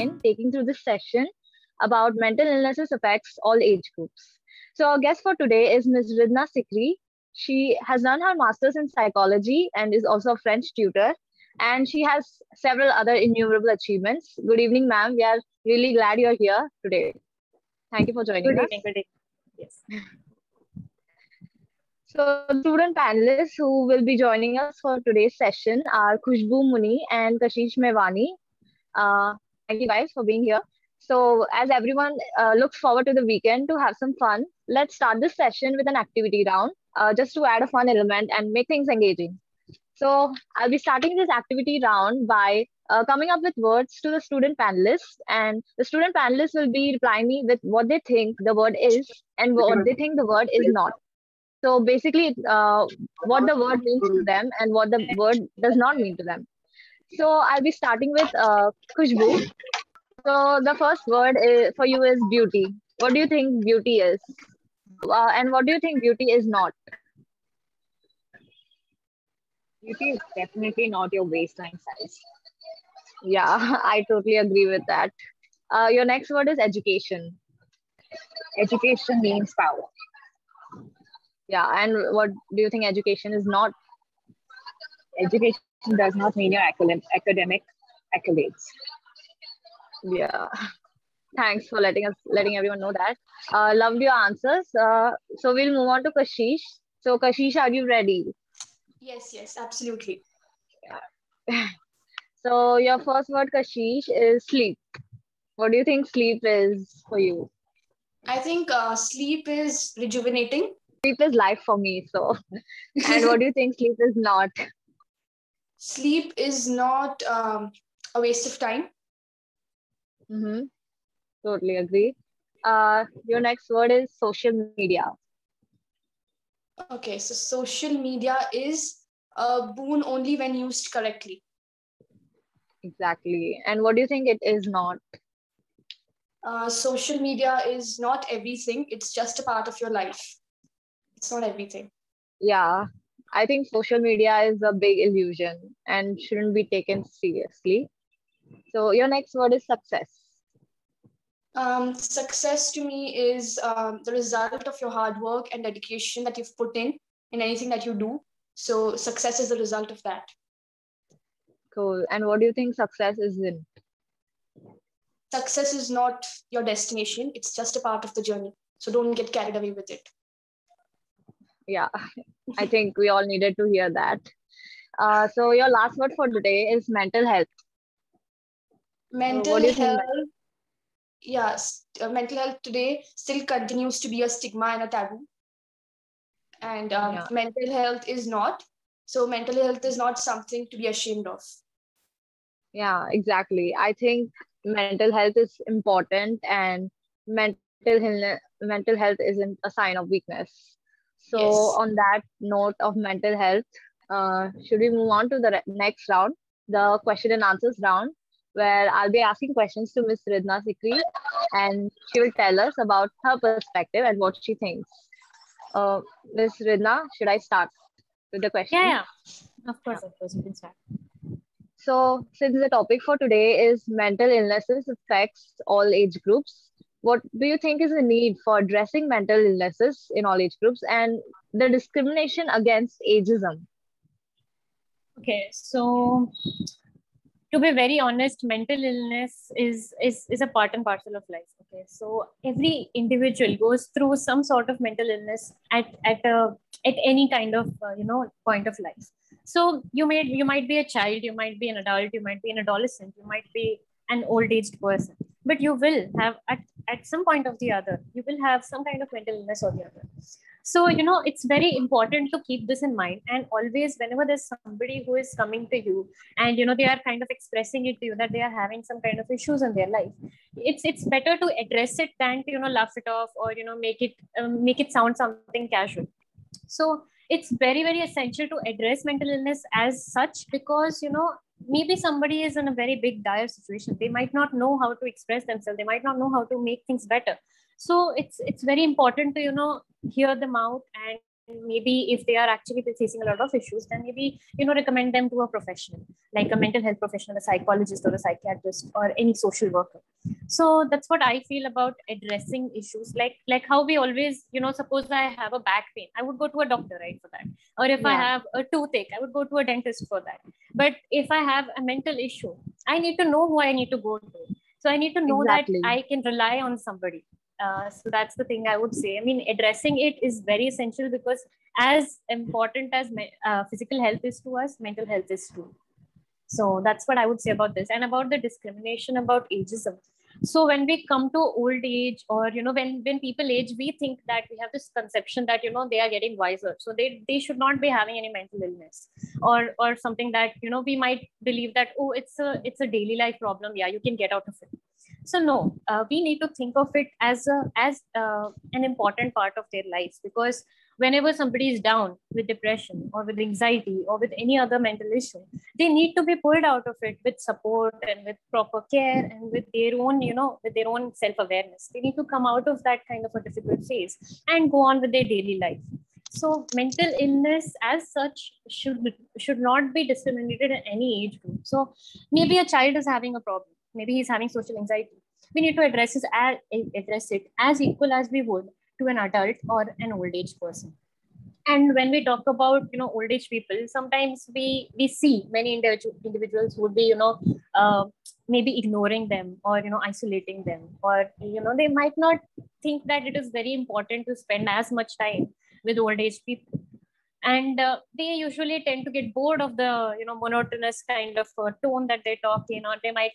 again taking through this session about mental illnesses affects all age groups. So our guest for today is Ms. Ridna Sikri. She has done her master's in psychology and is also a French tutor. And she has several other innumerable achievements. Good evening, ma'am. We are really glad you're here today. Thank you for joining us. Good evening. Yes. So the student panelists who will be joining us for today's session are Khushbu Muni and Kashish Mehwani. Thank you guys for being here. So as everyone looks forward to the weekend to have some fun, let's start this session with an activity round just to add a fun element and make things engaging. So I'll be starting this activity round by coming up with words to the student panelists, and the student panelists will be replying me with what they think the word is and what they think the word is not. So basically, what the word means to them and what the word does not mean to them. So I'll be starting with Khushbu. So the first word for you is beauty. What do you think beauty is? And what do you think beauty is not? Beauty is definitely not your waistline size. Yeah, I totally agree with that. Your next word is education. Education means power. Yeah, and what do you think education is not? Education does not mean your academic accolades. Yeah. Thanks for letting everyone know that. Loved your answers. So we'll move on to Kashish. So Kashish, are you ready? Yes, absolutely. So your first word, Kashish, is sleep. What do you think sleep is for you? I think sleep is rejuvenating. Sleep is life for me. So, and what do you think sleep is not? Sleep is not a waste of time. Mm-hmm. Totally agree. Your next word is social media. Okay, so social media is a boon only when used correctly. Exactly. And what do you think it is not? Social media is not everything. It's just a part of your life. It's not everything. Yeah, I think social media is a big illusion and shouldn't be taken seriously. So your next word is success. Success to me is the result of your hard work and dedication that you've put in anything that you do. So success is the result of that. Cool. And what do you think success is in? Success is not your destination. It's just a part of the journey. So don't get carried away with it. Yeah, I think we all needed to hear that. So your last word for today is mental health. Mental what do you health, think? yes, mental health today still continues to be a stigma and a taboo. And mental health is not. So mental health is not something to be ashamed of. Yeah, exactly. I think mental health is important, and mental health isn't a sign of weakness. So Yes. on that note of mental health, should we move on to the next round, the question and answers round, where I'll be asking questions to Miss Ridna Sikri, and she will tell us about her perspective and what she thinks. Miss Ridna, should I start with the question? Yeah. Of course, you can start. So, since the topic for today is mental illnesses affects all age groups, what do you think is the need for addressing mental illnesses in all age groups and the discrimination against ageism? Okay, so to be very honest, mental illness is a part and parcel of life. Okay, so every individual goes through some sort of mental illness at any kind of point of life. So you might be a child, you might be an adult, you might be an adolescent, you might be an old aged person, but you will have at some point of the other, you will have some kind of mental illness or the other. So it's very important to keep this in mind, and always whenever there's somebody who is coming to you and they are kind of expressing it to you that they are having some kind of issues in their life, it's better to address it than to laugh it off or make it sound something casual. So it's very, very essential to address mental illness as such, because maybe somebody is in a very big dire situation. They might not know how to express themselves, they might not know how to make things better. So it's very important to hear them out and maybe if they are actually facing a lot of issues, then maybe, recommend them to a professional, like a mental health professional, a psychologist or a psychiatrist or any social worker. So that's what I feel about addressing issues. Like how we always, suppose I have a back pain, I would go to a doctor, right, for that. Or if I have a toothache, I would go to a dentist for that. But if I have a mental issue, I need to know who I need to go to. So I need to know that I can rely on somebody. So that's the thing I would say. I mean, addressing it is very essential, because as important as physical health is to us, mental health is too. So that's what I would say about this. And about the discrimination about ageism. So when we come to old age, or, when people age, we think that we have this conception that, they are getting wiser. So they should not be having any mental illness, or something that, we might believe that, oh, it's a daily life problem. Yeah, you can get out of it. So no, we need to think of it as an important part of their lives, because whenever somebody is down with depression or with anxiety or with any other mental issue, they need to be pulled out of it with support and with proper care and with their own, with their own self-awareness. They need to come out of that kind of a difficult phase and go on with their daily life. So mental illness as such should not be discriminated in any age group. So maybe a child is having a problem. Maybe he's having social anxiety. We need to address it as equal as we would to an adult or an old age person. And when we talk about, old age people, sometimes we see many individuals would be, maybe ignoring them, or, isolating them, or, they might not think that it is very important to spend as much time with old age people. And they usually tend to get bored of the, monotonous kind of tone that they talk in, or they might,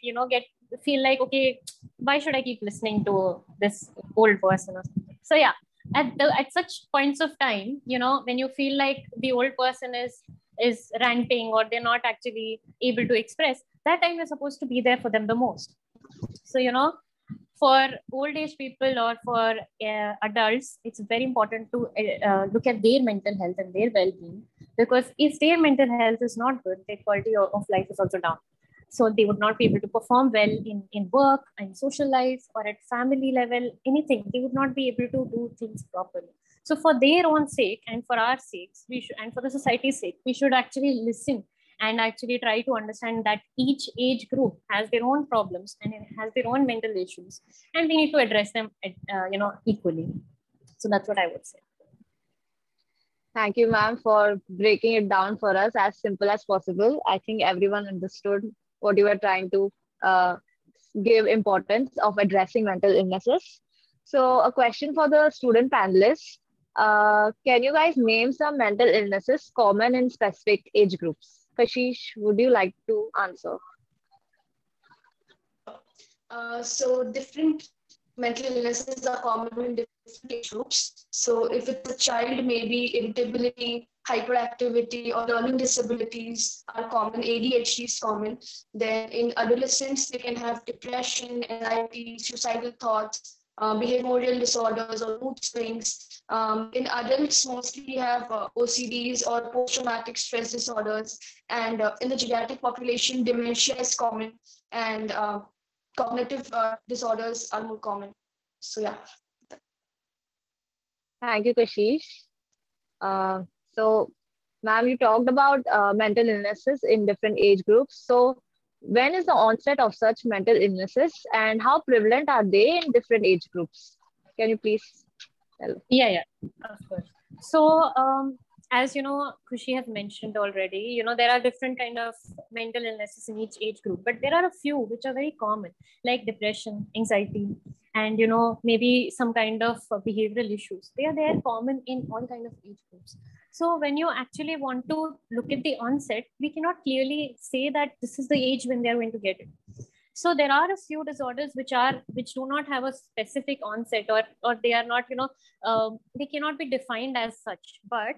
feel like, okay, why should I keep listening to this old person or something? So yeah, at such points of time, when you feel like the old person is ranting, or they're not actually able to express, that time you're supposed to be there for them the most. So, for old age people or for adults, it's very important to look at their mental health and their well-being, because if their mental health is not good, their quality of life is also down. So they would not be able to perform well in work and social life, or at family level, anything. They would not be able to do things properly. So for their own sake and for our sakes, and for the society's sake, we should actually listen and actually try to understand that each age group has their own problems and it has their own mental issues, and we need to address them, equally. So that's what I would say. Thank you, ma'am, for breaking it down for us as simple as possible. I think everyone understood what you were trying to give importance of addressing mental illnesses. So a question for the student panelists. Can you guys name some mental illnesses common in specific age groups? Kashish, would you like to answer? So different mental illnesses are common in different age groups. So if it's a child, maybe irritability, hyperactivity, or learning disabilities are common. ADHD is common. Then in adolescents, they can have depression, anxiety, suicidal thoughts, behavioral disorders or mood swings. In adults, mostly have OCDs or post-traumatic stress disorders. And in the geriatric population, dementia is common, and cognitive disorders are more common. So yeah. Thank you, Kashish. So, ma'am, you talked about mental illnesses in different age groups. So, when is the onset of such mental illnesses, and how prevalent are they in different age groups? Can you please tell? Yeah, of course. So, as Khushi has mentioned already, there are different kind of mental illnesses in each age group, but there are a few which are very common, like depression, anxiety, and maybe some kind of behavioral issues. They are common in all kind of age groups. So when you actually want to look at the onset, we cannot clearly say that this is the age when they are going to get it. So there are a few disorders which do not have a specific onset, or they are not, they cannot be defined as such. But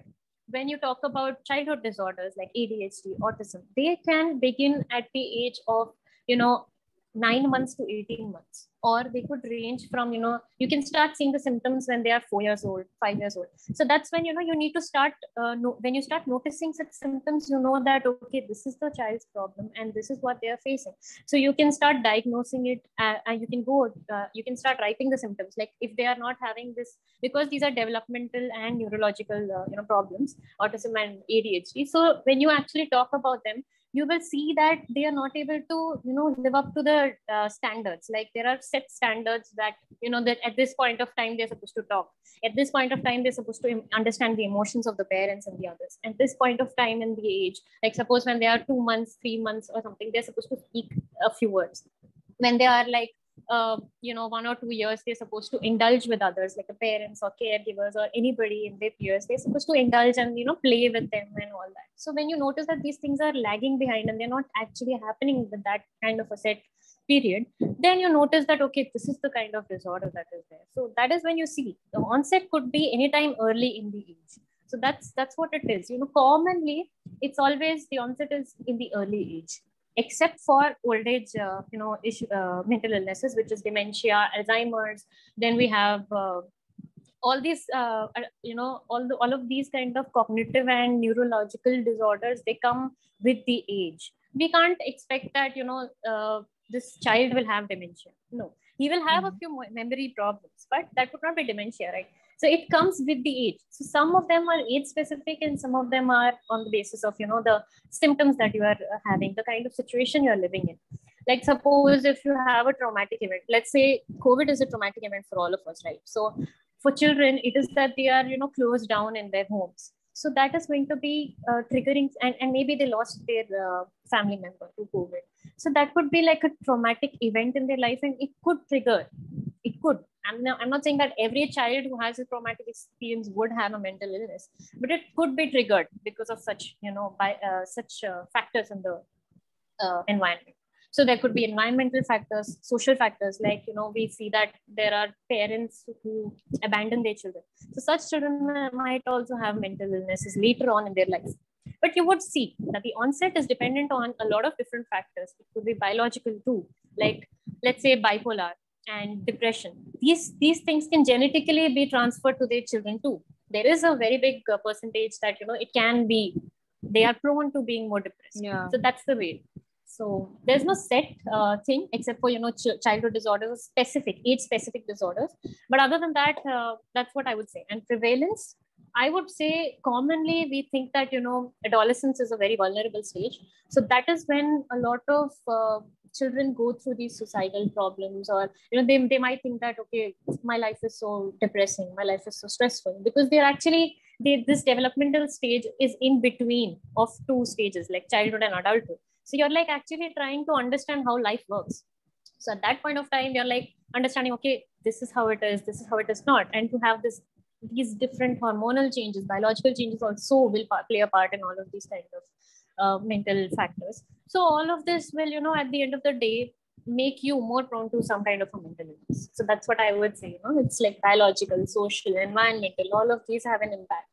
when you talk about childhood disorders like ADHD, autism, they can begin at the age of, 9 months to 18 months, or they could range from, you can start seeing the symptoms when they are 4 years old, 5 years old. So that's when, you need to start, when you start noticing such symptoms, you know that, okay, this is the child's problem and this is what they are facing. So you can start diagnosing it, and you can start writing the symptoms. Like if they are not having this, because these are developmental and neurological, problems, autism and ADHD. So when you actually talk about them, you will see that they are not able to, live up to the standards. Like there are set standards that, that at this point of time, they're supposed to talk. At this point of time, they're supposed to understand the emotions of the parents and the others. At this point of time in the age, like suppose when they are 2 months, 3 months or something, they're supposed to speak a few words. When they are like, 1 or 2 years, they're supposed to indulge with others, like the parents or caregivers or anybody in their peers. They're supposed to indulge and, play with them and all that. So when you notice that these things are lagging behind and they're not actually happening with that kind of a set period, then you notice that, okay, this is the kind of disorder that is there. So that is when you see the onset could be anytime early in the age. So that's what it is. Commonly it's always the onset is in the early age, except for old age, mental illnesses, which is dementia, Alzheimer's. Then we have all these, all of these kind of cognitive and neurological disorders. They come with the age. We can't expect that, this child will have dementia. No, he will have a few memory problems, but that would not be dementia, right? So it comes with the age. So some of them are age specific and some of them are on the basis of, the symptoms that you are having, the kind of situation you are living in. Like suppose if you have a traumatic event, let's say COVID is a traumatic event for all of us, right? So for children, it is that they are, closed down in their homes. So that is going to be triggering, and maybe they lost their family member to COVID. So that could be like a traumatic event in their life, and it could trigger. It could. I'm not saying that every child who has a traumatic experience would have a mental illness, but it could be triggered because of such, such factors in the environment. So there could be environmental factors, social factors, like, we see that there are parents who abandon their children. So such children might also have mental illnesses later on in their life. But you would see that the onset is dependent on a lot of different factors. It could be biological too, like let's say bipolar and depression. These things can genetically be transferred to their children too. There is a very big percentage that, it can be, they are prone to being more depressed. Yeah. So that's the way. So there's no set thing except for, childhood disorders, specific age specific disorders. But other than that, that's what I would say. And prevalence, I would say commonly we think that, adolescence is a very vulnerable stage. So that is when a lot of children go through these suicidal problems, or, they might think that, okay, my life is so depressing, my life is so stressful, because they're actually, this developmental stage is in between of two stages, like childhood and adulthood. So you're like actually trying to understand how life works. So at that point of time, you're like understanding, okay, this is how it is, this is how it is not. And to have these different hormonal changes, biological changes also will play a part in all of these kind of mental factors. So all of this will, at the end of the day, make you more prone to some kind of a mental illness. So that's what I would say. It's like biological, social, environmental, all of these have an impact.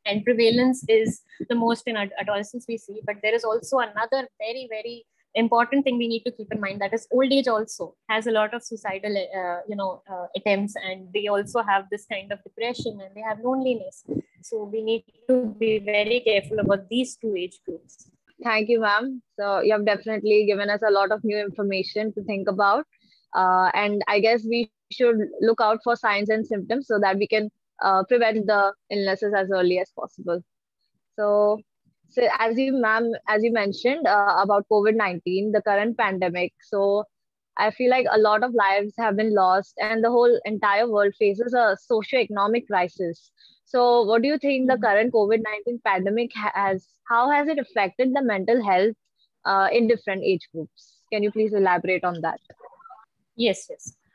And prevalence is the most in adolescence we see, but there is also another very, very important thing we need to keep in mind, that is old age also has a lot of suicidal attempts, and they also have this kind of depression and they have loneliness. So we need to be very careful about these two age groups. Thank you, ma'am. So you have definitely given us a lot of new information to think about, and I guess we should look out for signs and symptoms so that we can prevent the illnesses as early as possible. So as you mentioned about COVID-19, the current pandemic. So I feel like a lot of lives have been lost and the whole entire world faces a socio-economic crisis. So what do you think the current COVID-19 pandemic how has it affected the mental health in different age groups? Can you please elaborate on that? Yes.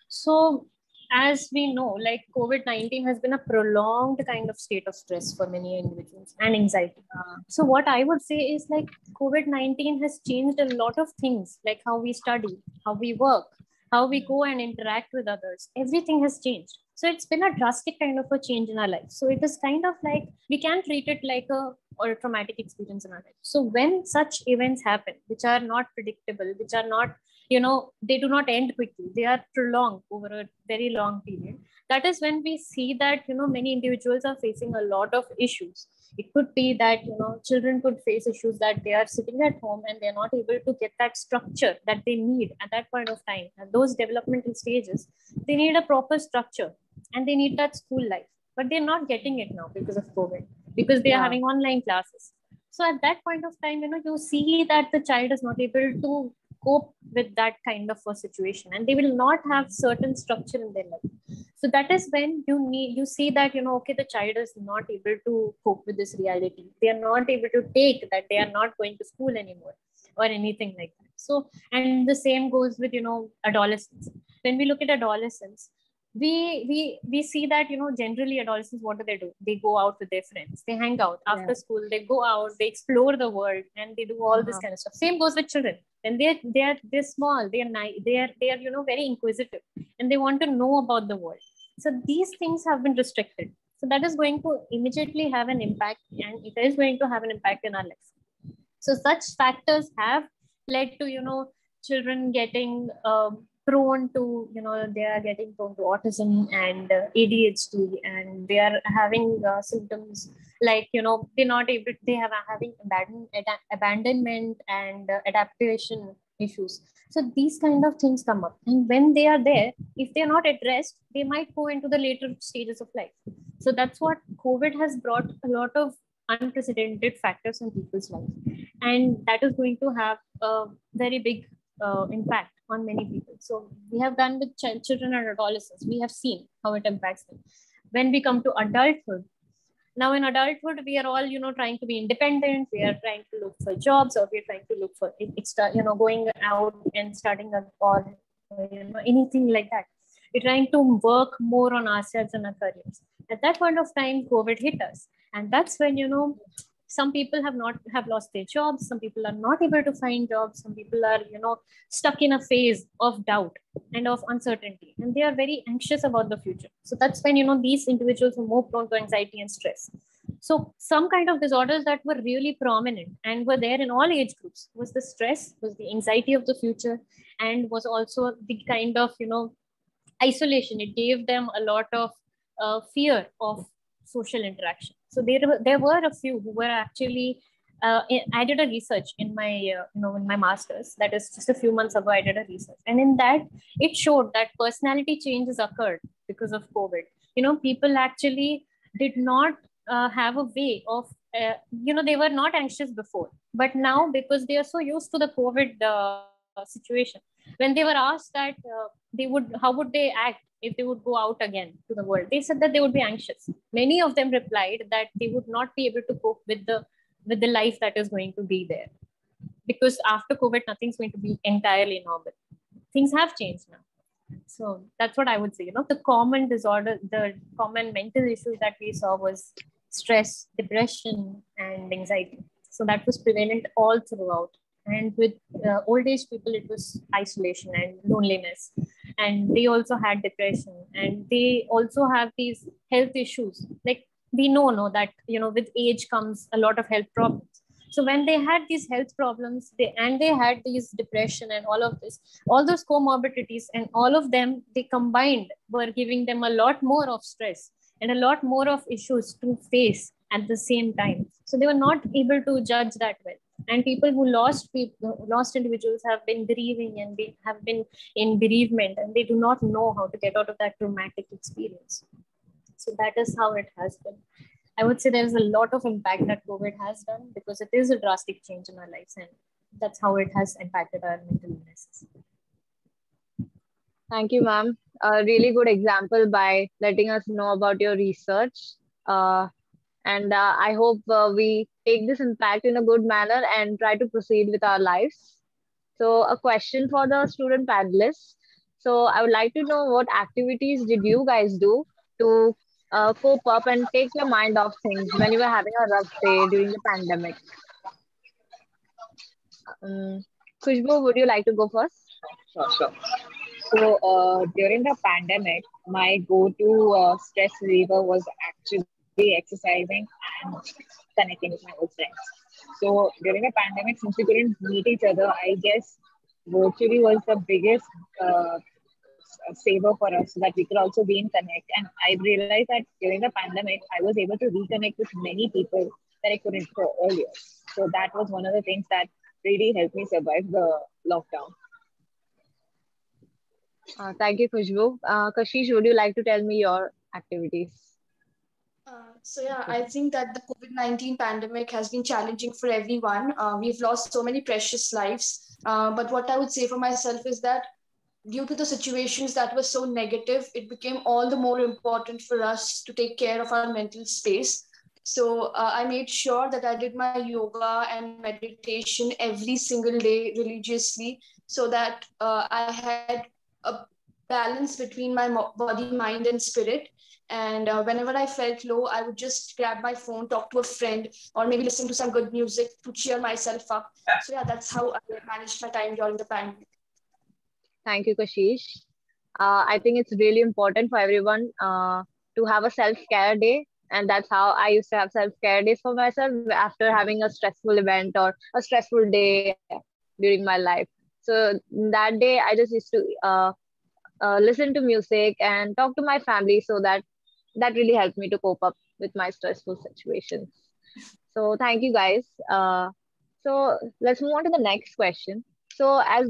So as we know, like COVID-19 has been a prolonged kind of state of stress for many individuals and anxiety. So what I would say is like COVID-19 has changed a lot of things, like how we study, how we work, how we go and interact with others. Everything has changed. So it's been a drastic kind of a change in our life. So it is kind of like, we can treat it like a traumatic experience in our life. So when such events happen, which are not predictable, which are not they do not end quickly. They are prolonged over a very long period. That is when we see that, many individuals are facing a lot of issues. It could be that, children could face issues that they are sitting at home and they're not able to get that structure that they need at that point of time. At those developmental stages, they need a proper structure and they need that school life, but they're not getting it now because of COVID, because they are having online classes. So at that point of time, you see that the child is not able to cope with that kind of a situation, and they will not have certain structure in their life. So that is when you see that, okay, the child is not able to cope with this reality. They are not able to take that they are not going to school anymore or anything like that. So, and the same goes with, adolescence. When we look at adolescence, we see that, generally adolescents, what do? They go out with their friends, they hang out after school, they go out, they explore the world, and they do all this kind of stuff. Same goes with children. When they're small, they are very inquisitive, and they want to know about the world. So these things have been restricted. So that is going to immediately have an impact, and it is going to have an impact in our life. So such factors have led to, children getting prone to, they are getting prone to autism and ADHD, and they are having symptoms like, they're not able, they have having abandonment and adaptation issues. So these kind of things come up, and when they are there, if they're not addressed, they might go into the later stages of life. So that's what COVID has brought, a lot of unprecedented factors in people's life, and that is going to have a very big impact on many people. So we have done with children and adolescents, we have seen how it impacts them. When we come to adulthood, now in adulthood, we are all, trying to be independent. We are trying to look for jobs, or we're trying to look for extra, going out and starting a, or anything like that. We're trying to work more on ourselves and our careers. At that point of time, COVID hit us, and that's when, some people have lost their jobs. Some people are not able to find jobs. Some people are, stuck in a phase of doubt and of uncertainty, and they are very anxious about the future. So that's when, these individuals are more prone to anxiety and stress. So some kind of disorders that were really prominent and were there in all age groups was the stress, was the anxiety of the future, and was also the kind of, isolation. It gave them a lot of fear of social interaction. So there were a few who were actually, I did a research in my, in my master's, that is just a few months ago, I did a research. And in that, it showed that personality changes occurred because of COVID. People actually did not have a way of, they were not anxious before, but now, because they are so used to the COVID situation, when they were asked that how would they act if they would go out again to the world, they said that they would be anxious. Many of them replied that they would not be able to cope with the life that is going to be there, because after COVID, nothing's going to be entirely normal. Things have changed now. So that's what I would say. The common disorder, the common mental issues that we saw was stress, depression, and anxiety. So that was prevalent all throughout. And with old age people, it was isolation and loneliness. And they also had depression, and they also have these health issues. Like we know that, with age comes a lot of health problems. So when they had these health problems, they had these depression and all of this, all those comorbidities, and all of them, they combined were giving them a lot more of stress and a lot more of issues to face at the same time. So they were not able to judge that well. And people who lost individuals have been grieving, and they have been in bereavement, and they do not know how to get out of that traumatic experience. So that is how it has been. I would say there is a lot of impact that COVID has done, because it is a drastic change in our lives, and that's how it has impacted our mental illnesses. Thank you, ma'am. A really good example by letting us know about your research. And I hope we take this impact in a good manner and try to proceed with our lives. So a question for the student panelists. So I would like to know, what activities did you guys do to cope up and take your mind off things when you were having a rough day during the pandemic? Khushbu, would you like to go first? Sure. So during the pandemic, my go-to stress reliever was actually exercising and connecting with my old friends. So during the pandemic, since we couldn't meet each other, I guess virtually was the biggest saver for us so that we could also be in connect. And I realized that during the pandemic, I was able to reconnect with many people that I couldn't for earlier. So that was one of the things that really helped me survive the lockdown. Thank you, Khushbu. Kashish, would you like to tell me your activities? So yeah, I think that the COVID-19 pandemic has been challenging for everyone. We've lost so many precious lives. But what I would say for myself is that due to the situations that were so negative, it became all the more important for us to take care of our mental space. So I made sure that I did my yoga and meditation every single day religiously, so that I had a balance between my body, mind, and spirit. And whenever I felt low, I would just grab my phone, talk to a friend, or maybe listen to some good music to cheer myself up. So yeah, that's how I managed my time during the pandemic. Thank you, Kashish. I think it's really important for everyone to have a self-care day. And that's how I used to have self-care days for myself after having a stressful event or a stressful day during my life. So that day, I just used to listen to music and talk to my family, so that really helped me to cope up with my stressful situations. So thank you guys. So let's move on to the next question. So as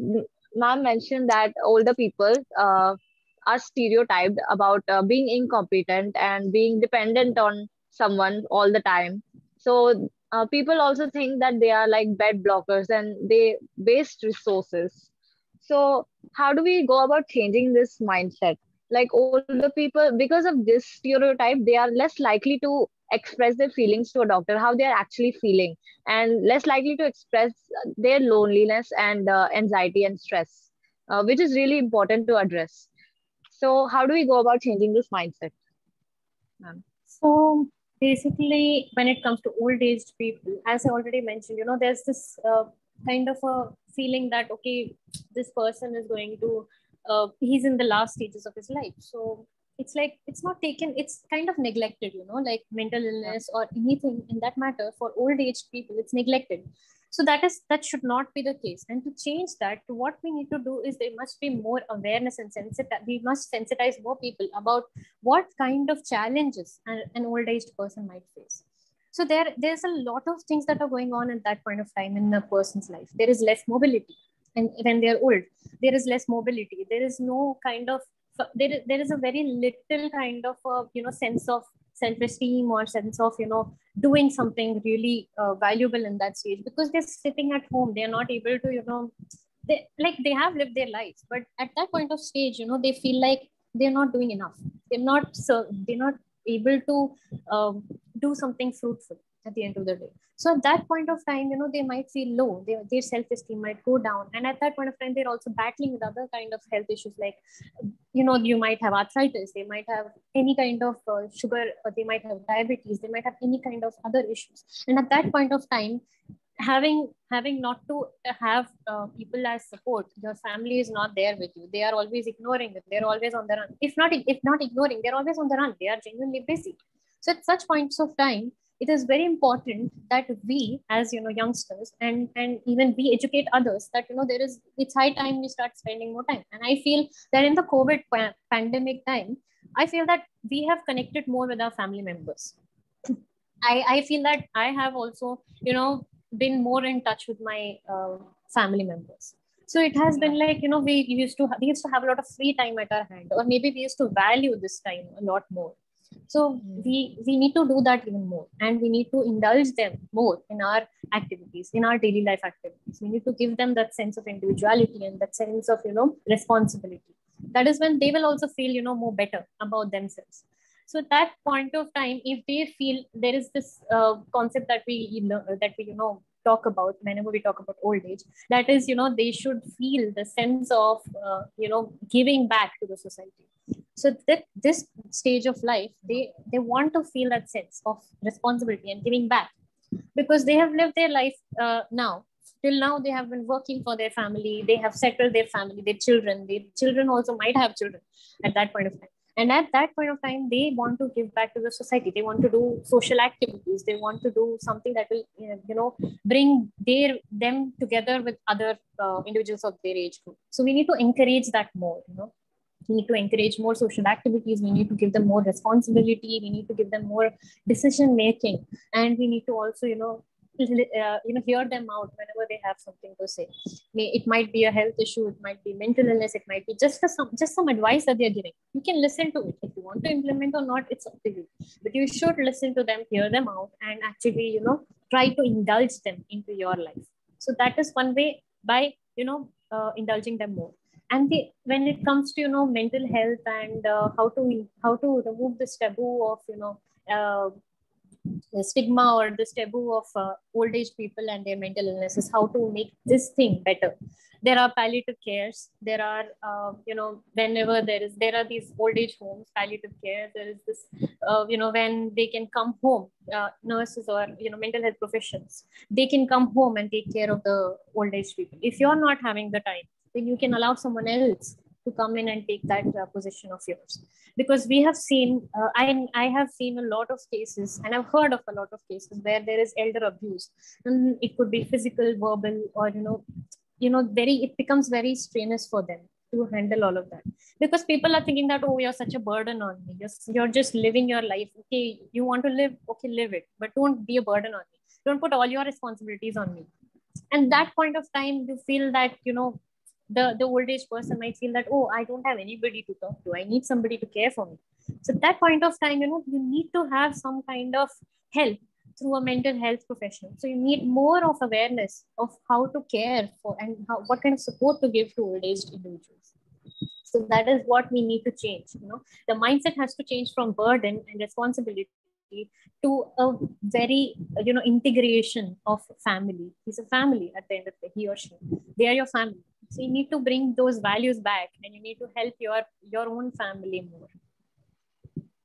ma'am mentioned that older people are stereotyped about being incompetent and being dependent on someone all the time. So people also think that they are like bed blockers and they waste resources. So how do we go about changing this mindset? Like older people, because of this stereotype, they are less likely to express their feelings to a doctor, how they are actually feeling, and less likely to express their loneliness and anxiety and stress, which is really important to address. So, how do we go about changing this mindset, ma'am? So basically, when it comes to old aged people, as I already mentioned, there's this kind of a feeling that, okay, this person is going to, he's in the last stages of his life. So it's like, it's not taken, it's kind of neglected, like mental Yeah. illness or anything in that matter for old aged people, it's neglected. So that should not be the case. And to change that, what we need to do is there must be more awareness and we must sensitize more people about what kind of challenges an old aged person might face. So there's a lot of things that are going on at that point of time in a person's life. There is less mobility, and when they're old, there is less mobility. There is no kind of there is a very little kind of sense of self-esteem or sense of doing something really valuable in that stage, because they're sitting at home. They're not able to they have lived their lives, but at that point of stage they feel like they're not doing enough. They're not able to do something fruitful at the end of the day. So at that point of time, they might feel low. Their self-esteem might go down, and at that point of time, they're also battling with other kind of health issues, like you might have arthritis, they might have any kind of sugar, or they might have diabetes, they might have any kind of other issues. And at that point of time, having not to have people as support, your family is not there with you, they are always ignoring it, they're always on the run. If not ignoring, they're always on the run, they are genuinely busy. So at such points of time, it is very important that we as youngsters, and even we educate others that it's high time we start spending more time. And I feel that in the COVID pandemic time, I feel that we have connected more with our family members. I feel that I have also been more in touch with my family members. So it has been like we used to have a lot of free time at our hand, or maybe we used to value this time a lot more. So we need to do that even more, and we need to indulge them more in our activities, in our daily life activities. We need to give them that sense of individuality and that sense of responsibility. That is when they will also feel more better about themselves. So at that point of time, if they feel, there is this concept that we talk about whenever we talk about old age, that is they should feel the sense of giving back to the society. So that this stage of life, they want to feel that sense of responsibility and giving back, because they have lived their life now. Till now, they have been working for their family. They have settled their family, their children. Their children also might have children at that point of time. And at that point of time, they want to give back to the society. They want to do social activities. They want to do something that will, bring them together with other individuals of their age group. So we need to encourage that more. We need to encourage more social activities. We need to give them more responsibility. We need to give them more decision making, and we need to also, hear them out whenever they have something to say. It might be a health issue, it might be mental illness, it might be just some advice that they're giving. You can listen to it. If you want to implement or not, it's up to you. But you should listen to them, hear them out, and actually, try to indulge them into your life. So that is one way, by indulging them more. And when it comes to mental health and how to remove this taboo of the stigma or this taboo of old age people and their mental illnesses, how to make this thing better. There are palliative cares. There are, whenever there are these old age homes, palliative care. There is this, when they can come home, nurses or, mental health professions, they can come home and take care of the old age people. If you're not having the time, then you can allow someone else to come in and take that position of yours. Because we have seen, I have seen a lot of cases, and I've heard of a lot of cases where there is elder abuse, and it could be physical, verbal, or it becomes very strenuous for them to handle all of that, because people are thinking that, oh, you're such a burden on me. You're just living your life. Okay, you want to live, okay, live it, but don't be a burden on me. Don't put all your responsibilities on me. And that point of time, you feel that the old age person might feel that, oh, I don't have anybody to talk to. I need somebody to care for me. So at that point of time, you need to have some kind of help through a mental health professional. So you need more of awareness of how to care for and what kind of support to give to old aged individuals. So that is what we need to change. The mindset has to change from burden and responsibility to a very, integration of family. He's a family at the end of the day, he or she. They are your family. So you need to bring those values back, and you need to help your own family more.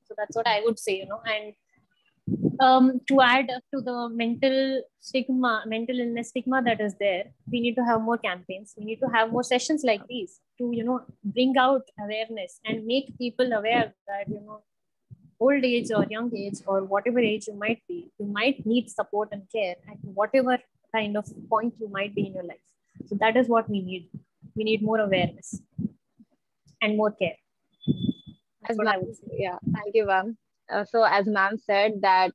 So that's what I would say, And to add up to the mental illness stigma that is there, we need to have more campaigns. We need to have more sessions like these to, bring out awareness and make people aware that, old age or young age or whatever age you might be, you might need support and care at whatever kind of point you might be in your life. So that is what we need. We need more awareness and more care. That's what I would say. Yeah, thank you, ma'am. So as ma'am said that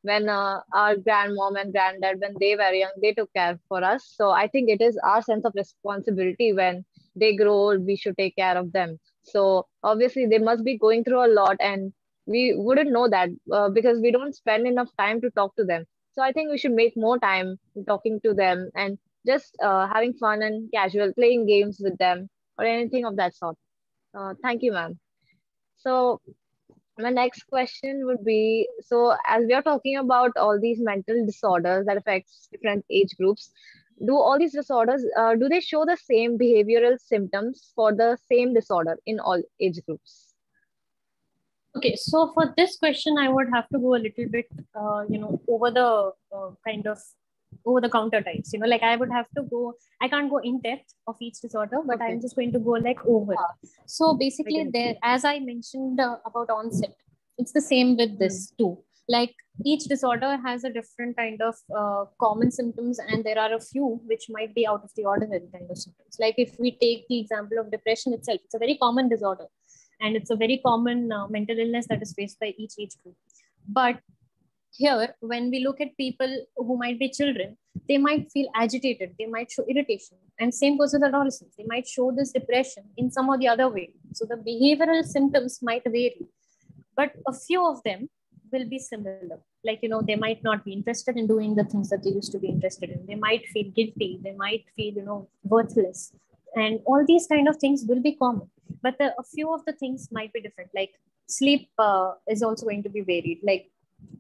when our grandmom and granddad, when they were young, they took care for us. So I think it is our sense of responsibility when they grow old, we should take care of them. So obviously they must be going through a lot, and we wouldn't know that because we don't spend enough time to talk to them. So I think we should make more time talking to them and just having fun and casual playing games with them or anything of that sort. Thank you, ma'am. So my next question would be, so as we are talking about all these mental disorders that affects different age groups, do all these disorders, do they show the same behavioral symptoms for the same disorder in all age groups? Okay, so for this question, I would have to go a little bit, over the kind of over the counter types. Like I would have to go, I can't go in depth of each disorder, but okay, I'm just going to go like over. So basically there, as I mentioned about onset, it's the same with this too. Like each disorder has a different kind of common symptoms, and there are a few which might be out of the ordinary kind of symptoms. Like if we take the example of depression itself, it's a very common disorder, and it's a very common mental illness that is faced by each age group. But here, when we look at people who might be children, they might feel agitated, they might show irritation, and same goes with adolescents. They might show this depression in some or the other way. So the behavioral symptoms might vary, but a few of them will be similar. Like, they might not be interested in doing the things that they used to be interested in. They might feel guilty, they might feel, worthless. And all these kind of things will be common. But a few of the things might be different. Like sleep is also going to be varied. Like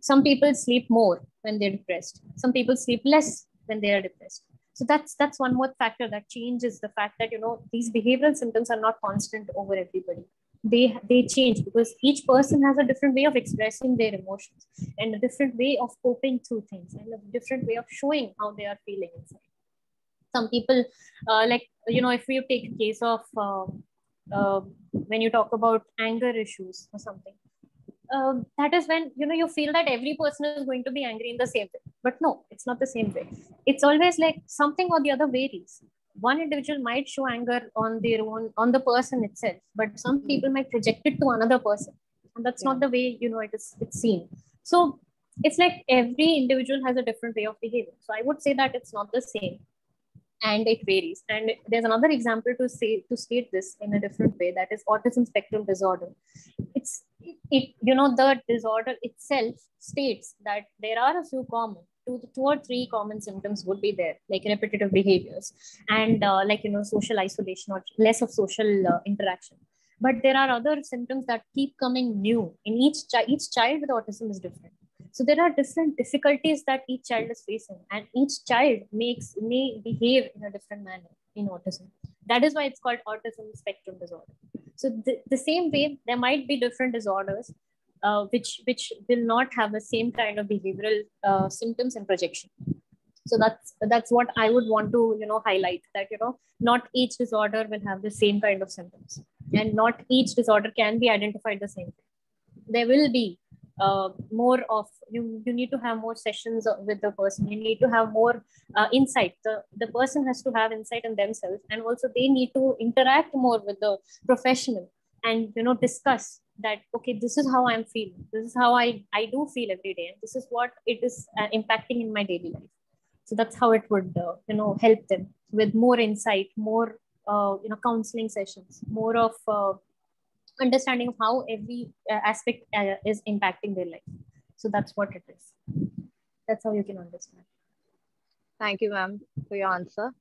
some people sleep more when they're depressed. Some people sleep less when they are depressed. So that's one more factor that changes the fact that, these behavioral symptoms are not constant over everybody. They change because each person has a different way of expressing their emotions and a different way of coping through things and a different way of showing how they are feeling inside. Some people, if we take a case of when you talk about anger issues or something, that is when you feel that every person is going to be angry in the same way. But no, it's not the same way. It's always like something or the other varies. One individual might show anger on their own, on the person itself, but some people might project it to another person, and that's not the way it's seen. So it's like every individual has a different way of behaving. So I would say that it's not the same, and it varies. And there's another example to state this in a different way, that is autism spectrum disorder. The disorder itself states that there are a few common, two or three common symptoms would be there, like repetitive behaviors and social isolation or less of social interaction. But there are other symptoms that keep coming new in each child with autism is different. So there are different difficulties that each child is facing, and each child may behave in a different manner in autism. That is why it's called autism spectrum disorder. So the same way, there might be different disorders which will not have the same kind of behavioral symptoms and projection. So that's what I would want to highlight, that not each disorder will have the same kind of symptoms, and not each disorder can be identified the same way. There will be more of you need to have more sessions with the person. You need to have more insight. The person has to have insight in themselves, and also they need to interact more with the professional and discuss that, okay, this is how I'm feeling, this is how I do feel every day, and this is what it is impacting in my daily life. So that's how it would help them with more insight, more counseling sessions, more of understanding of how every aspect is impacting their life. So that's what it is. That's how you can understand. Thank you, ma'am, for your answer.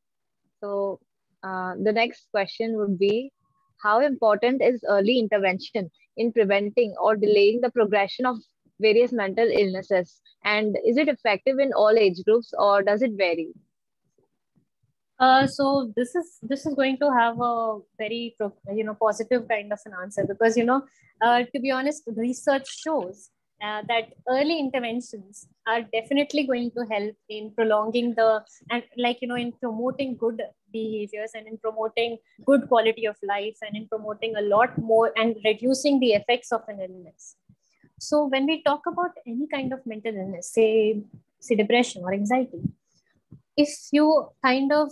So the next question would be, how important is early intervention in preventing or delaying the progression of various mental illnesses? And is it effective in all age groups, or does it vary? So this is going to have a very positive kind of an answer, because to be honest, research shows that early interventions are definitely going to help in prolonging in promoting good behaviors, and in promoting good quality of life, and in promoting a lot more and reducing the effects of an illness. So when we talk about any kind of mental illness, say depression or anxiety, if you kind of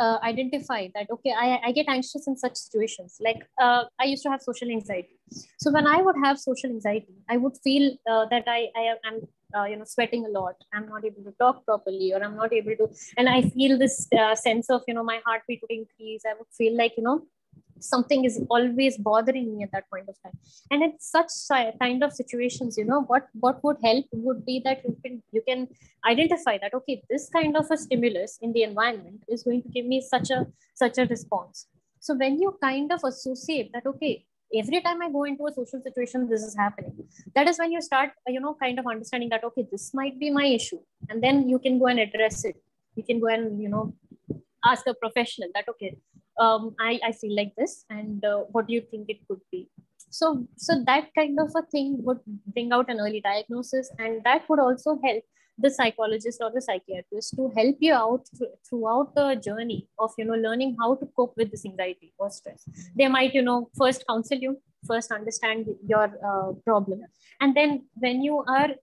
identify that, okay, I get anxious in such situations, like I used to have social anxiety. So when I would have social anxiety, I would feel that I am sweating a lot, I'm not able to talk properly, or I'm not able to, and I feel this sense of my heartbeat would increase. I would feel like something is always bothering me at that point of time. And in such kind of situations, what would help would be that you can identify that, okay, this kind of a stimulus in the environment is going to give me such a response. So when you kind of associate that, okay, every time I go into a social situation, this is happening, that is when you start kind of understanding that, okay, this might be my issue, and then you can go and address it. You can go and ask a professional that, okay, I feel like this, and what do you think it could be? So that kind of a thing would bring out an early diagnosis, and that would also help the psychologist or the psychiatrist to help you out throughout the journey of learning how to cope with this anxiety or stress. They might first counsel you, first understand your problem, and then when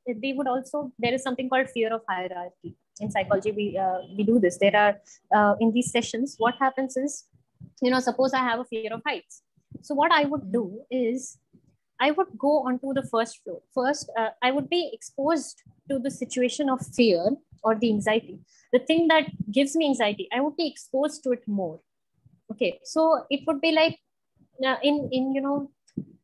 they would also, there is something called fear of hierarchy. In psychology, we do this. There are in these sessions, what happens is, suppose I have a fear of heights. So what I would do is, I would go onto the first floor. First, I would be exposed to the situation of fear or the anxiety. The thing that gives me anxiety, I would be exposed to it more. Okay, so it would be like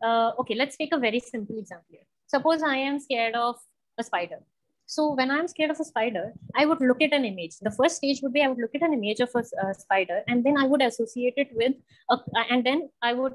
okay, let's take a very simple example here. Suppose I am scared of a spider. So when I'm scared of a spider, I would look at an image. The first stage would be, I would look at an image of a spider, and then I would associate it with, and then I would,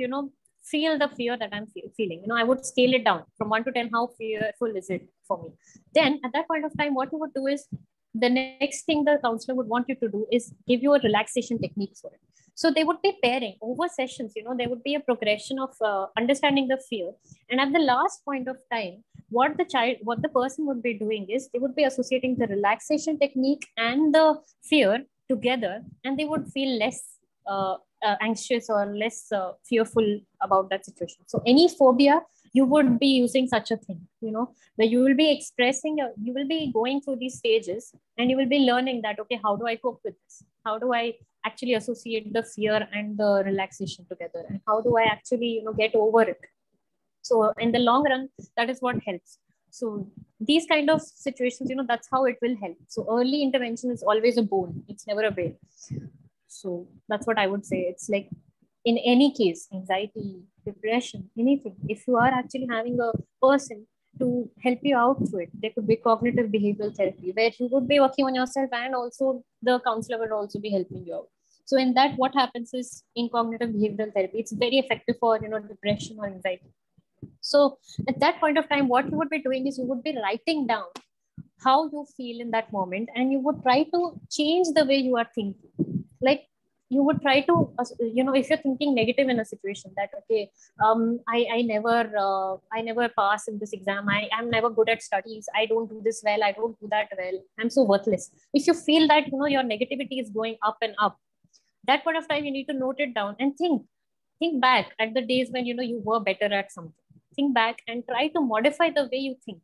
feel the fear that I'm feeling. I would scale it down from 1 to 10. How fearful is it for me? Then at that point of time, what you would do is, the next thing the counselor would want you to do is give you a relaxation technique for it. So they would be pairing over sessions, there would be a progression of understanding the fear. And at the last point of time, what the person would be doing is, they would be associating the relaxation technique and the fear together, and they would feel less anxious or less fearful about that situation. So any phobia, you would be using such a thing, where you will be expressing, you will be going through these stages, and you will be learning that, okay, how do I cope with this? How do I actually associate the fear and the relaxation together? And how do I actually, get over it? So in the long run, that is what helps. So these kind of situations, that's how it will help. So early intervention is always a boon. It's never a bane. So that's what I would say. It's like in any case, anxiety, depression, anything, if you are actually having a person to help you out through it, there could be cognitive behavioral therapy where you would be working on yourself, and also the counselor would also be helping you out. So in that, what happens is, in cognitive behavioral therapy, it's very effective for, depression or anxiety. So at that point of time, what you would be doing is you would be writing down how you feel in that moment, and you would try to change the way you are thinking. Like you would try to, if you're thinking negative in a situation, that, okay, I never pass in this exam. I'm never good at studies. I don't do this well. I don't do that well. I'm so worthless. If you feel that, your negativity is going up and up, that point of time, you need to note it down and think back at the days when, you were better at something. Think back and try to modify the way you think.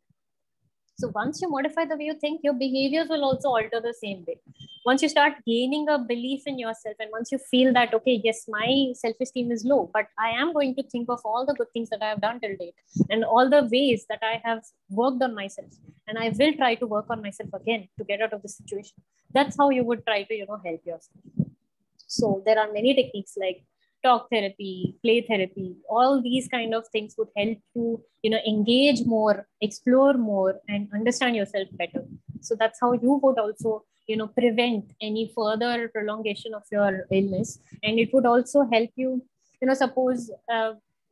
So once you modify the way you think, your behaviors will also alter the same way. Once you start gaining a belief in yourself, and once you feel that, okay, yes, my self-esteem is low, but I am going to think of all the good things that I have done till date, and all the ways that I have worked on myself, and I will try to work on myself again to get out of the situation. That's how you would try to, help yourself. So there are many techniques like talk therapy, play therapy. All these kind of things would help you, engage more, explore more, and understand yourself better. So that's how you would also, prevent any further prolongation of your illness. And it would also help you, suppose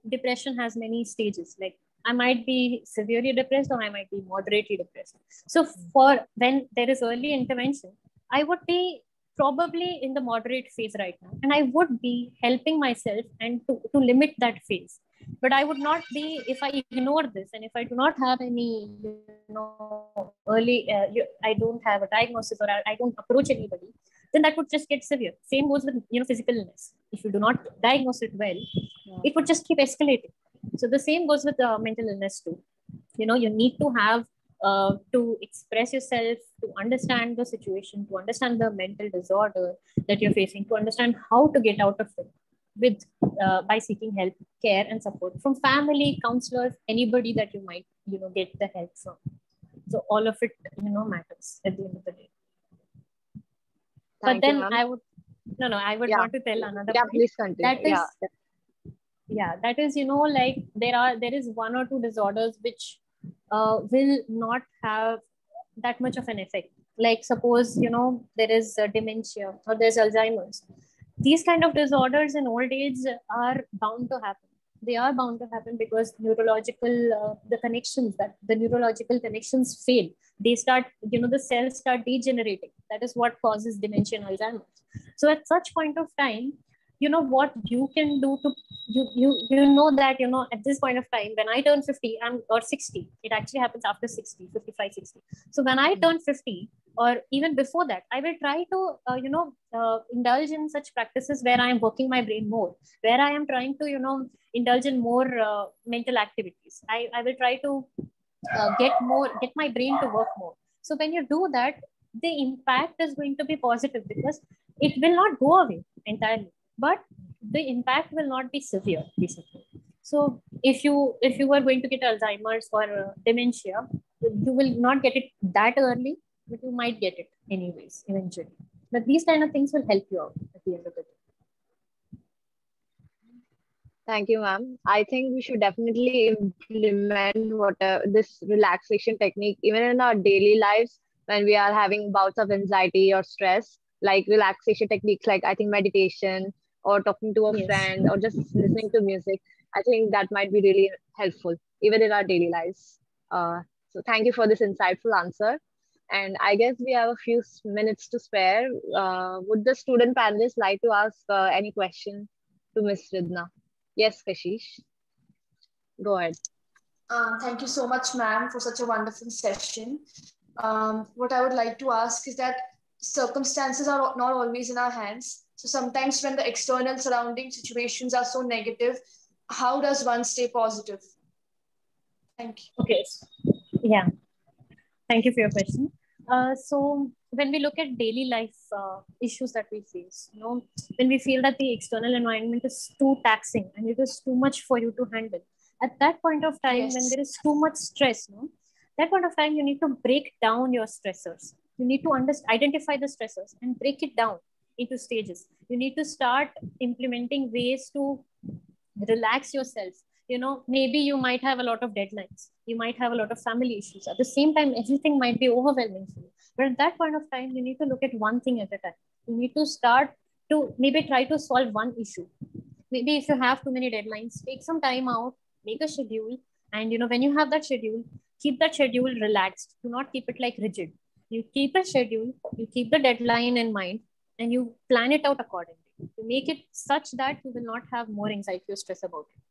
depression has many stages. Like I might be severely depressed, or I might be moderately depressed. So for when there is early intervention, I would be probably in the moderate phase right now, and I would be helping myself and to limit that phase. But I would not be, if I ignore this, and if I do not have any, early, I don't have a diagnosis, or I don't approach anybody, then that would just get severe. Same goes with, physical illness. If you do not diagnose it well, it would just keep escalating. So the same goes with mental illness too. You need to have to express yourself, to understand the situation, to understand the mental disorder that you're facing, to understand how to get out of it with by seeking help, care, and support from family, counselors, anybody that you might, get the help from. So all of it, matters at the end of the day. But then I would want to tell another point. Please continue. That is, like there is one or two disorders which will not have that much of an effect. Like suppose, there is dementia, or there's Alzheimer's. These kind of disorders in old age are bound to happen. They are bound to happen because neurological, the neurological connections fail. They start, the cells start degenerating. That is what causes dementia and Alzheimer's. So at such point of time, what you can do to that at this point of time, when I turn 50 or 60, it actually happens after 60, 55, 60. So when I turn 50, or even before that, I will try to indulge in such practices where I am working my brain more, where I am trying to indulge in more mental activities. I will try to get my brain to work more. So when you do that, the impact is going to be positive, because it will not go away entirely, but the impact will not be severe, basically. So if you are going to get Alzheimer's or dementia, you will not get it that early, but you might get it anyways eventually. But these kind of things will help you out at the end of the day. Thank you, ma'am. I think we should definitely implement this relaxation technique even in our daily lives when we are having bouts of anxiety or stress, like relaxation techniques, like I think meditation or talking to a friend or just listening to music. I think that might be really helpful even in our daily lives. So thank you for this insightful answer. And I guess we have a few minutes to spare. Would the student panelists like to ask any question to Ms. Ridna? Yes, Kashish. Go ahead. Thank you so much, ma'am, for such a wonderful session. What I would like to ask is that circumstances are not always in our hands. So sometimes when the external surrounding situations are so negative, how does one stay positive? Thank you. Okay. Yeah. Thank you for your question. So when we look at daily life issues that we face, when we feel that the external environment is too taxing and it is too much for you to handle, at that point of time, when there is too much stress, that point of time, you need to break down your stressors. You need to identify the stressors and break it down into stages. You need to start implementing ways to relax yourself. Maybe you might have a lot of deadlines, you might have a lot of family issues. At the same time, everything might be overwhelming for you, but at that point of time, you need to look at one thing at a time. You need to start to maybe try to solve one issue. Maybe if you have too many deadlines, take some time out, make a schedule, and when you have that schedule, keep that schedule relaxed. Do not keep it like rigid. You keep a schedule, you keep the deadline in mind, and you plan it out accordingly. You make it such that you will not have more anxiety or stress about it.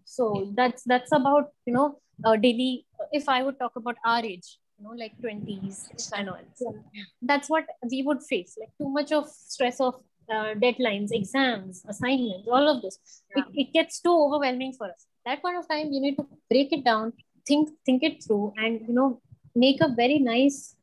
So that's about daily. If I would talk about our age, like 20s and all, that's what we would face, like too much of stress of deadlines, exams, assignments, all of this. It gets too overwhelming for us. That point of time, you need to break it down, think it through, and make a very nice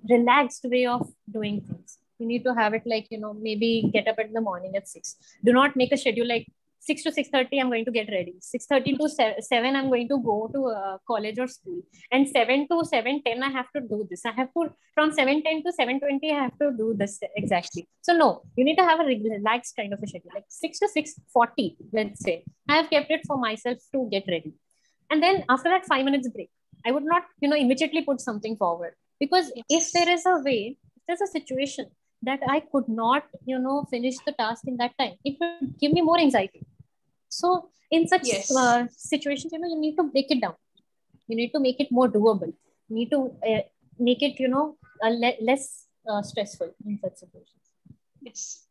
relaxed way of doing things. You need to have it like, maybe get up in the morning at 6. Do not make a schedule like 6 to 6:30, I'm going to get ready. 6:30 to 7, I'm going to go to college or school. And 7 to 7:10, I have to do this. I have to, from 7:10 to 7:20, I have to do this exactly. So no, you need to have a relaxed kind of a schedule, like 6 to 6:40, let's say. I have kept it for myself to get ready. And then after that 5 minutes break, I would not, immediately put something forward. Because if there is a way, if there's a situation that I could not, finish the task in that time, it would give me more anxiety. So in such situations, you need to break it down. You need to make it more doable. You need to make it, less stressful in such situations. Yes.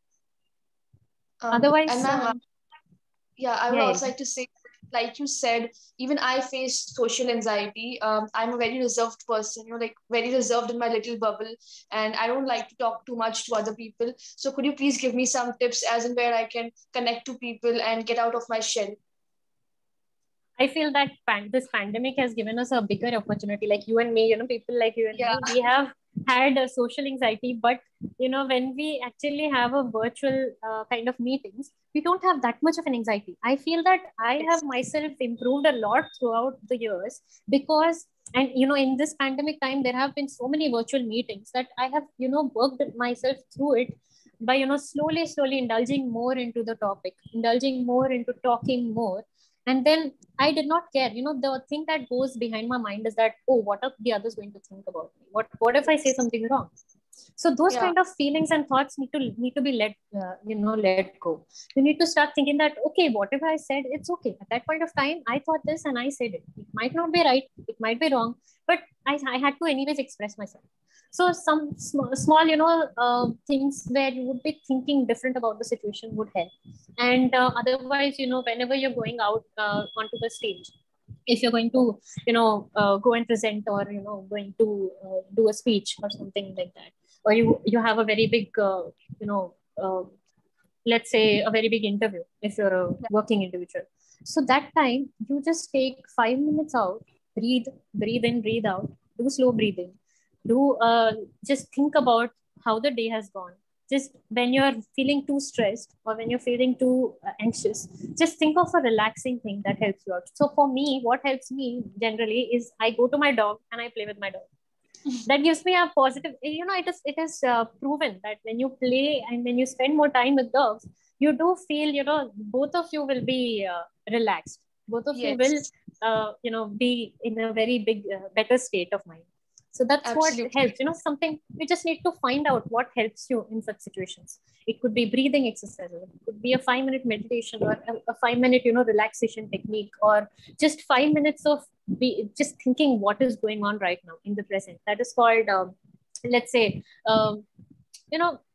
Otherwise, I would also like to say, like you said, even I face social anxiety. I'm a very reserved person, like very reserved in my little bubble, and I don't like to talk too much to other people. So could you please give me some tips as in where I can connect to people and get out of my shell? I feel that this pandemic has given us a bigger opportunity. Like you and me, people like you and me, we have had a social anxiety, but when we actually have a virtual kind of meetings, we don't have that much of an anxiety. I feel that I have myself improved a lot throughout the years because, and in this pandemic time, there have been so many virtual meetings that I have worked myself through it by slowly indulging more into the topic, indulging more into talking more. And then I did not care. The thing that goes behind my mind is that, oh, what are the others going to think about me? What if I say something wrong? So those kind of feelings and thoughts need to be let go. You need to start thinking that, okay, whatever I said, it's okay. At that point of time, I thought this and I said it. It might not be right, it might be wrong, but I had to anyways express myself. So some small, things where you would be thinking different about the situation would help. And otherwise, whenever you're going out onto the stage, if you're going to, go and present or, going to do a speech or something like that, or you have a very big, let's say a very big interview, if you're a working individual. So that time you just take 5 minutes out, breathe in, breathe out, do slow breathing, do just think about how the day has gone. Just when you're feeling too stressed or when you're feeling too anxious, just think of a relaxing thing that helps you out. So for me, what helps me generally is I go to my dog and I play with my dog. That gives me a positive, it is proven that when you play and when you spend more time with dogs, you do feel, both of you will be relaxed. Both of you will, be in a very big, better state of mind. So that's what helps, something you just need to find out what helps you in such situations. It could be breathing exercises, it could be a 5-minute meditation or a 5-minute, relaxation technique, or just 5 minutes of just thinking what is going on right now in the present. That is called, let's say,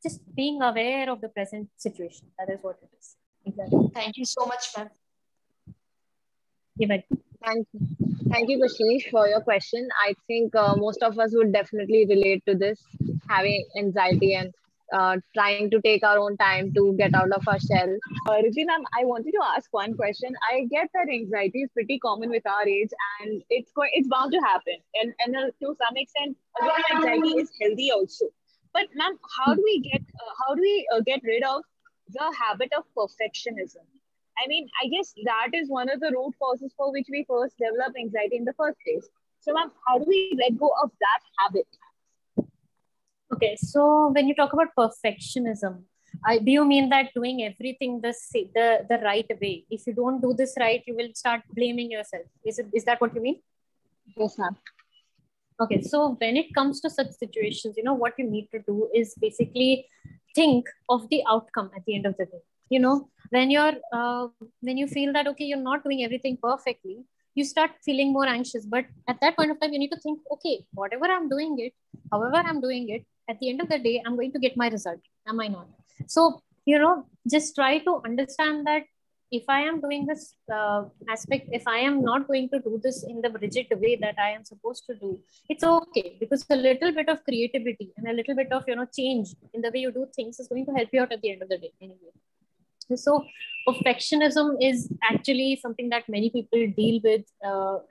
just being aware of the present situation. That is what it is. Exactly. Thank you so much, ma'am. Thank you, Kashish, for your question. I think most of us would definitely relate to this, having anxiety and trying to take our own time to get out of our shell. Riddhi ma'am, I wanted to ask one question. I get that anxiety is pretty common with our age, and it's bound to happen. And to some extent, a little anxiety is healthy also. But ma'am, how do we get rid of the habit of perfectionism? I mean, I guess that is one of the root causes for which we first develop anxiety in the first place. So, ma'am, how do we let go of that habit? Okay, so when you talk about perfectionism, do you mean that doing everything the right way? If you don't do this right, you will start blaming yourself. Is that what you mean? Yes, ma'am. Okay, so when it comes to such situations, what you need to do is basically think of the outcome at the end of the day. When you feel that okay, you're not doing everything perfectly, you start feeling more anxious. But at that point of time, you need to think, okay, whatever I'm doing it, however I'm doing it, at the end of the day, I'm going to get my result. Am I not? So, just try to understand that if I am doing this aspect, if I am not going to do this in the rigid way that I am supposed to do, it's okay, because a little bit of creativity and a little bit of, change in the way you do things is going to help you out at the end of the day anyway. So perfectionism is actually something that many people deal with,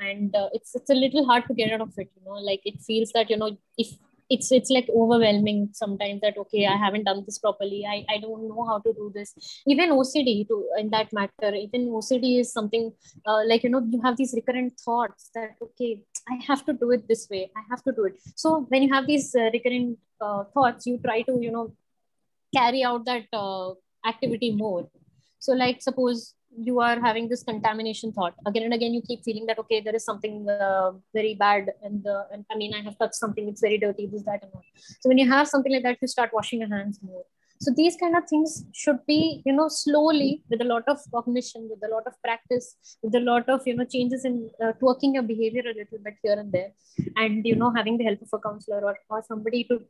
and it's a little hard to get out of it. Like it feels that if it's like overwhelming sometimes, that okay, I haven't done this properly, I don't know how to do this. Even OCD too, in that matter, even OCD is something like you have these recurrent thoughts that okay, I have to do it this way, I have to do it. So when you have these recurrent thoughts, you try to carry out that activity more. So like suppose you are having this contamination thought again and again, you keep feeling that okay, there is something very bad, and I mean, I have touched something, it's very dirty, this, that, and all. So when you have something like that, you start washing your hands more. So these kind of things should be slowly, with a lot of cognition, with a lot of practice, with a lot of changes in twerking your behavior a little bit here and there, and having the help of a counselor or somebody to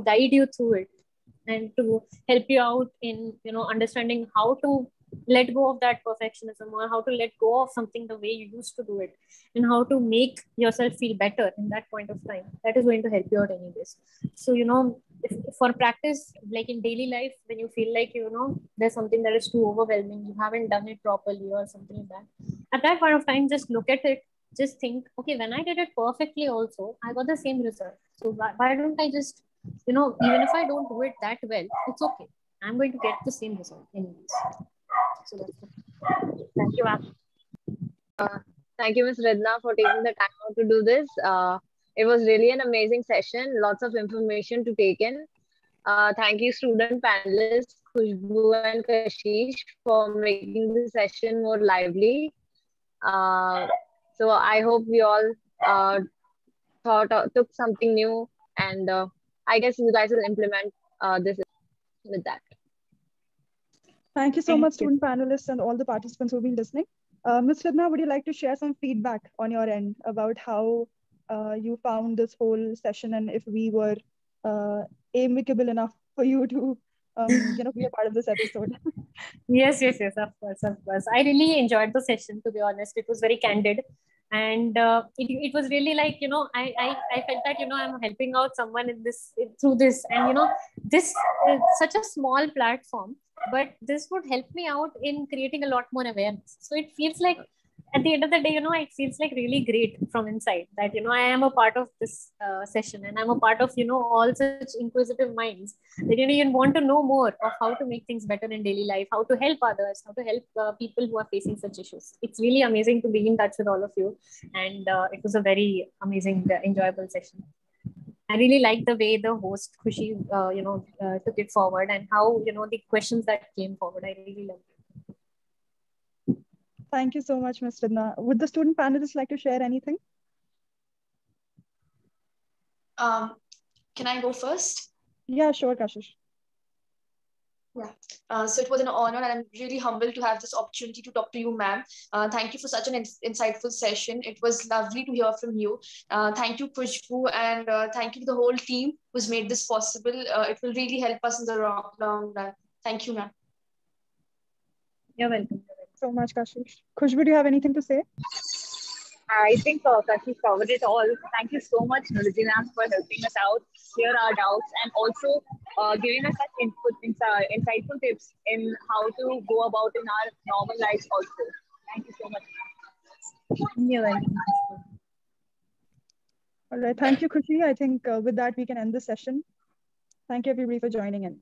guide you through it, and to help you out in understanding how to let go of that perfectionism, or how to let go of something the way you used to do it, and how to make yourself feel better in that point of time. That is going to help you out anyways. So if for practice, like in daily life, when you feel like there's something that is too overwhelming, you haven't done it properly or something like that, at that point of time, just look at it, just think, okay, when I did it perfectly also, I got the same result. So why don't I just even if I don't do it that well, it's okay, I'm going to get the same result anyways. So that's it. Thank you, ma'am. Thank you, Ms. Redna, for taking the time out to do this. It was really an amazing session, lots of information to take in. Thank you, student panelists, Khushbu and Kashish, for making the session more lively. So I hope we all took something new, and I guess you guys will implement this with that. Thank you so much, student panelists and all the participants who've been listening. Ms. Redna, would you like to share some feedback on your end about how you found this whole session, and if we were amicable enough for you to be a part of this episode? Yes, of course. I really enjoyed the session, to be honest. It was very candid. And it was really like, I felt that, I'm helping out someone through this. And, this is such a small platform, but this would help me out in creating a lot more awareness. So it feels like at the end of the day, it feels like really great from inside that, I am a part of this session, and I'm a part of, all such inquisitive minds that, you want to know more of how to make things better in daily life, how to help others, how to help people who are facing such issues. It's really amazing to be in touch with all of you. And it was a very amazing, enjoyable session. I really like the way the host Khushi, took it forward, and how, the questions that came forward. I really loved it. Thank you so much, Ms. Redna. Would the student panelists like to share anything? Can I go first? Yeah, sure, Kashish. Yeah. So it was an honor, and I'm really humbled to have this opportunity to talk to you, ma'am. Thank you for such an insightful session. It was lovely to hear from you. Thank you, Khushbu, and thank you to the whole team who's made this possible. It will really help us in the long run. Thank you, ma'am. You're welcome. So much, Kashish. Khushbu, do you have anything to say? I think Kashish covered it all. Thank you so much, Nurji ma'am, for helping us out, clear our doubts, and also giving us such insightful tips in how to go about in our normal lives also. Thank you so much. You're welcome. All right. Thank you, Khushi. I think with that, we can end the session. Thank you, everybody, for joining in.